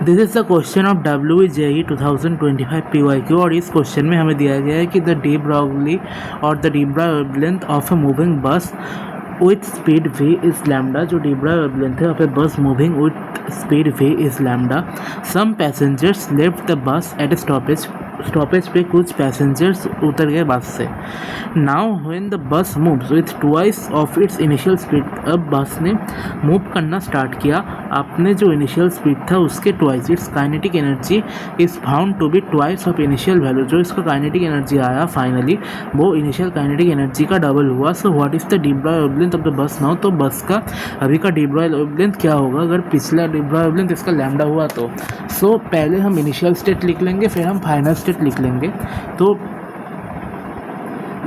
This is the question of WJE 2025 PYQ और इस question में हमें दिया गया है कि द डी ब्रॉगली और the de Broglie wavelength of a moving bus with speed v is lambda. जो डी ब्रॉगलेंथ है of a bus moving with speed v is lambda. Some passengers left the bus at stoppage पे कुछ passengers उतर गए bus से। Now when the bus moves with twice of its initial speed, अब bus ने move करना start किया, आपने जो इनिशियल स्पीड था उसके twice, its kinetic energy is found to be twice of initial value. जो इसका काइनेटिक एनर्जी आया फाइनली वो इनिशियल काइनेटिक एनर्जी का डबल हुआ। So what is the de Broglie wavelength of the bus now. तो bus का अभी का डी ब्रॉय वेवलेंथ क्या होगा अगर पिछला डी ब्रॉय वेवलेंथ इसका लैम्डा हुआ तो। सो पहले हम इनिशियल स्टेट लिख लेंगे फिर हम फाइनल स्टेट लिख लेंगे। तो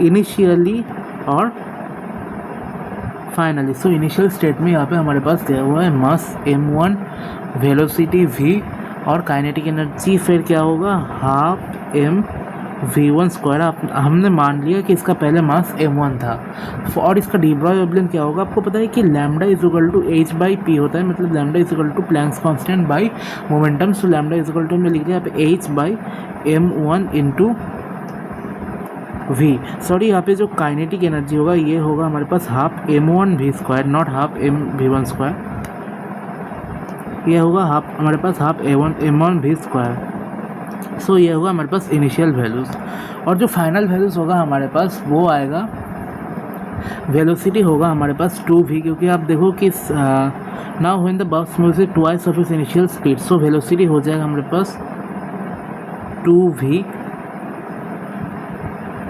इनिशियली और फाइनली, सो इनिशियल स्टेट में यहाँ पे हमारे पास दिया हुआ है मास m1, वेलोसिटी v और काइनेटिक एनर्जी फिर क्या होगा हाफ m v1 स्क्वायर। हमने मान लिया कि इसका पहले मास m1 था और इसका डी ब्रॉय वेवलेंथ क्या होगा। आपको पता है कि lambda is equal to h/p होता है, मतलब lambda is equal to Planck's constant by momentum. So lambda is equal to हमने लिख दिया यहाँ पे h/m1 इंटू v। सॉरी यहाँ पे जो काइनेटिक एनर्जी होगा ये होगा हमारे पास half m1 v square, not half m v1 square. ये होगा हाफ हमारे पास half m1 v square. So ये होगा हमारे पास इनिशियल वैल्यूज़ और जो फाइनल वैल्यूज़ होगा हमारे पास वो आएगा वेलोसिटी होगा हमारे पास 2v, क्योंकि आप देखो कि now when the bus moves twice of its initial speed, so velocity हो जाएगा हमारे पास 2v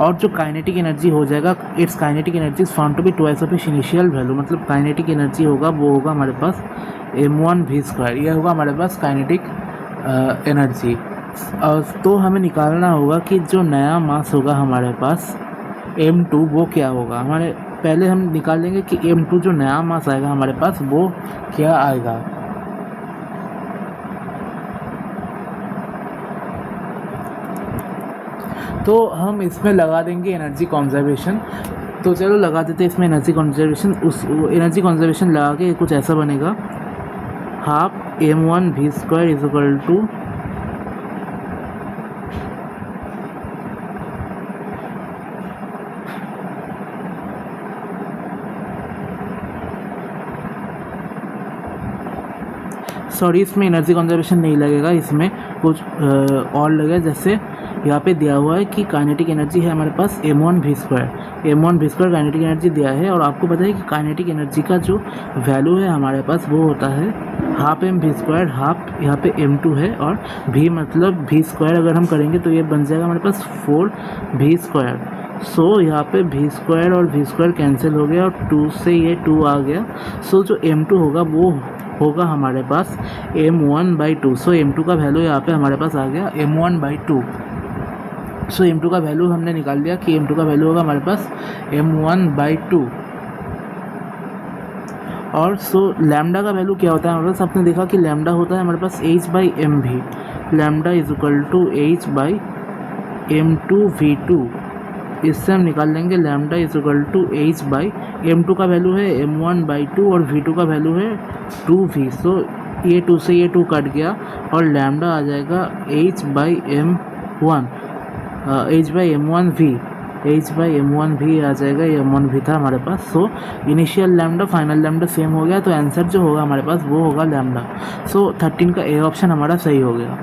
और जो काइनेटिक एनर्जी हो जाएगा its kinetic energy is found to be twice of its initial value, मतलब काइनेटिक एनर्जी होगा वो होगा हमारे पास m1 v स्क्वायर। यह होगा हमारे पास काइनेटिक एनर्जी। तो हमें निकालना होगा कि जो नया मास होगा हमारे पास m2 वो क्या होगा। हमारे पहले हम निकाल लेंगे कि m2 जो नया मास आएगा हमारे पास वो क्या आएगा। तो हम इसमें लगा देंगे एनर्जी कंजर्वेशन। तो चलो लगा देते हैं इसमें एनर्जी कंजर्वेशन। उस एनर्जी कंजर्वेशन लगा के कुछ ऐसा बनेगा half m1 v square is equal to sorry इसमें एनर्जी कंजर्वेशन नहीं लगेगा, इसमें कुछ और लगेगा। जैसे यहाँ पे दिया हुआ है कि काइनेटिक एनर्जी है हमारे पास m1 v square kinetic energy दिया है और आपको पता है कि काइनेटिक एनर्जी का जो वैल्यू है हमारे पास वो होता है half m v square, half यहाँ पे m2 है और v मतलब v स्क्वायर अगर हम करेंगे तो ये बन जाएगा हमारे पास 4v स्क्वायर। सो यहाँ पे v स्क्वायर और v स्क्वायर कैंसिल हो गया और 2 से ये 2 आ गया। सो जो m2 होगा वो होगा हमारे पास m1/2। सो m2 का वैल्यू यहाँ पे हमारे पास आ गया m1/2। सो m2 का वैल्यू हमने निकाल दिया कि m2 का वैल्यू होगा हमारे पास m1/2। और सो लैम्डा का वैल्यू क्या होता है हमारे पास, आपने देखा कि लैम्डा होता है हमारे पास h/mv। Lambda is equal to h/m2v2। इससे हम निकाल लेंगे lambda is equal to h/m2 का वैल्यू है m1/2 और v2 का वैल्यू है 2v। सो ये 2 से ये 2 कट गया और लैम्डा आ जाएगा h/m1v आ जाएगा। ये m1v था हमारे पास। So initial lambda final lambda same हो गया, तो आंसर जो होगा हमारे पास वो होगा लैम्डा। सो 13 का ए ऑप्शन हमारा सही हो गया।